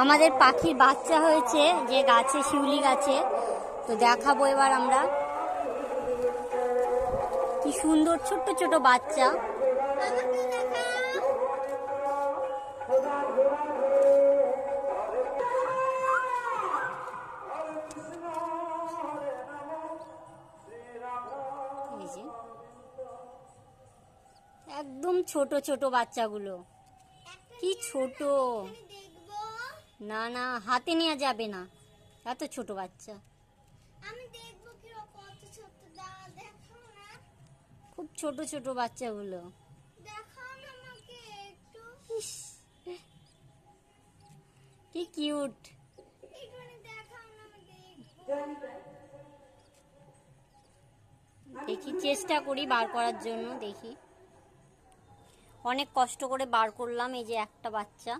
আমাদের পাখির বাচ্চা হয়েছে যে গাছে, শিউলি গাছে। তো দেখাবো এবার আমরা, কি সুন্দর ছোট্ট ছোট বাচ্চা। একদম ছোট ছোট বাচ্চাগুলো, কি ছোট। না না, হাতে নেওয়া যাবে না, এত ছোট বাচ্চা। খুব ছোট ছোট বাচ্চাগুলো। কি কিউট। দেখি, চেষ্টা করি বার করার জন্য, দেখি। অনেক কষ্ট করে বার করলাম, এই যে একটা বাচ্চা।